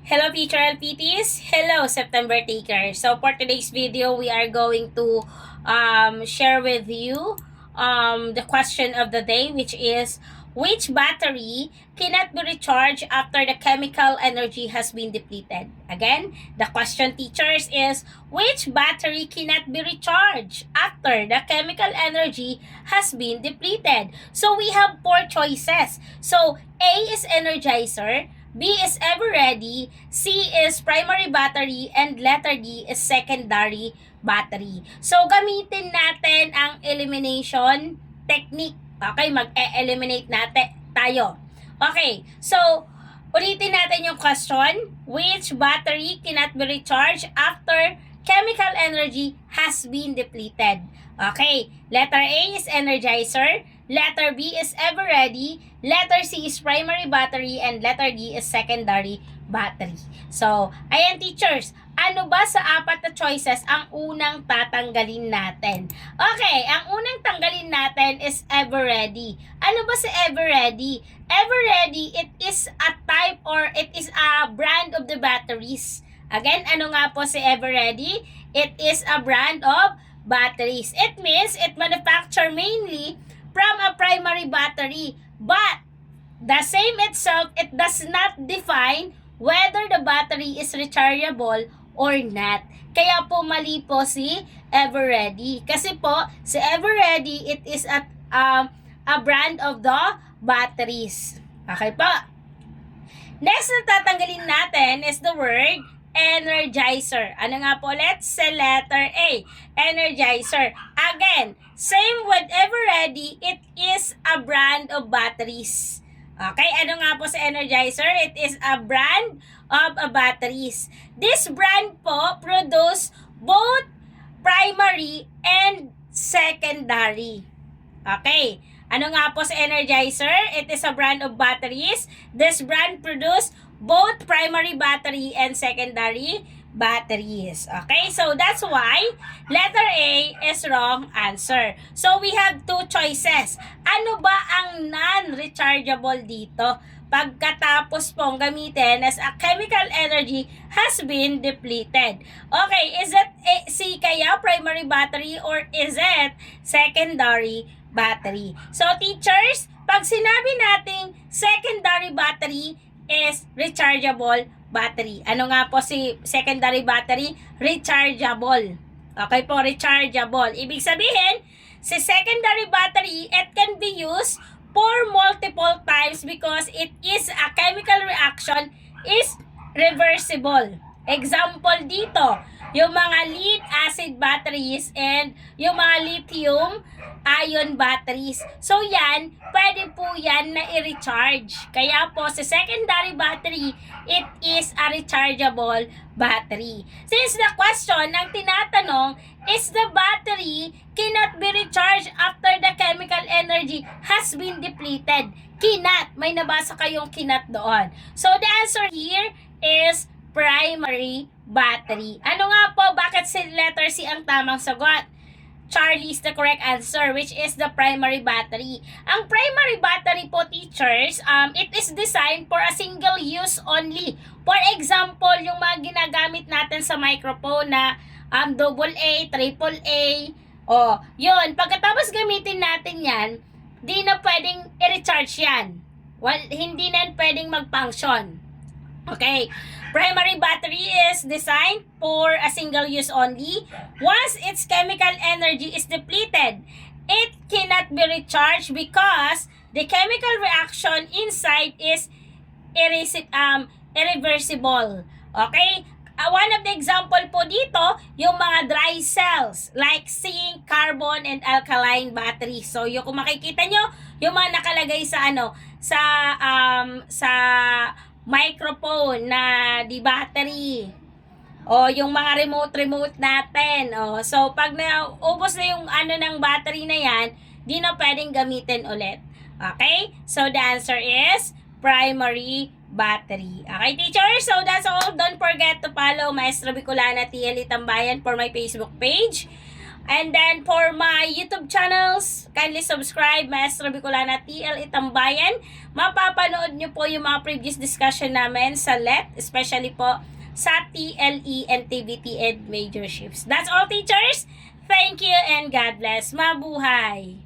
Hello future LPTs! Hello September takers! So for today's video, we are going to share with you the question of the day, which is, which battery cannot be recharged after the chemical energy has been depleted? Again, the question, teachers, is, which battery cannot be recharged after the chemical energy has been depleted? So we have four choices. So A is energizer, B is ever ready, C is primary battery, and letter D is secondary battery. So, gamitin natin ang elimination technique. Okay, mag-eliminate natin tayo. Okay, so, ulitin natin yung question. Which battery cannot be recharged after chemical energy has been depleted? Okay, letter A is energizer, letter B is ever ready, letter C is primary battery, and letter D is secondary battery. So, ayan teachers, ano ba sa apat na choices ang unang tatanggalin natin? Okay, ang unang tanggalin natin is ever ready. Ano ba si ever ready? Ever ready, it is a type or it is a brand of the batteries. Again, ano nga po si ever ready? It is a brand of batteries. It means it manufactured mainly from a primary battery, but the same itself, it does not define whether the battery is rechargeable or not. Kaya po mali po si Everready. Kasi po, si Everready, it is a brand of the batteries. Okay po. Next na tatanggalin natin is the word energizer. Ano nga po ulit? Sa letter A. Energizer. Again, same with Everready, it is a brand of batteries. Okay, ano nga po sa energizer? It is a brand of batteries. This brand po produce both primary and secondary. Okay, ano nga po sa energizer? It is a brand of batteries. This brand produce both primary battery and secondary batteries. Okay, so that's why letter A is wrong answer. So we have two choices. Ano ba ang non-rechargeable dito? Pagkatapos pong gamitin as a chemical energy has been depleted. Okay, is it C kaya primary battery or is it secondary battery? So teachers, pag sinabi nating secondary battery is rechargeable battery. Ano nga po si secondary battery? Rechargeable. Okay po, rechargeable. Ibig sabihin, si secondary battery, it can be used for multiple times because it is a chemical reaction is reversible. Example dito, yung mga lead acid batteries and yung mga lithium ion batteries. So yan, pwede po yan na i-recharge. Kaya po sa secondary battery, it is a rechargeable battery. Since the question ng tinatanong is the battery cannot be recharged after the chemical energy has been depleted. Cannot. May nabasa kayong cannot doon. So the answer here is primary battery. Ano nga po, bakit si letter C ang tamang sagot? Charlie is the correct answer, which is the primary battery. Ang primary battery po, teachers, it is designed for a single use only. For example, yung mga ginagamit natin sa microphone na AA, AAA, yun. Pagkatapos gamitin natin yan, di na pwedeng i-recharge yan. Well, hindi na pwedeng mag-function. Okay, primary battery is designed for a single use only. Once its chemical energy is depleted, it cannot be recharged because the chemical reaction inside is irreversible. Okay, one of the example po dito, yung mga dry cells like zinc, carbon, and alkaline batteries. So, yung kung makikita nyo, yung mga nakalagay sa sa microphone na di battery yung mga remote natin so pag naubos na yung ng battery na yan, di na pwedeng gamitin ulit. Okay, so the answer is primary battery. Okay teachers, so that's all. Don't forget to follow Maestra Bicolana TL Tambayan for my Facebook page. And then for my YouTube channels, kindly subscribe, Maestro Bicolana TL Itambayan. Mapapanood nyo po yung mga previous discussion namin sa LET, especially po sa TLE and TVT and major shifts. That's all, teachers. Thank you and God bless. Mabuhay!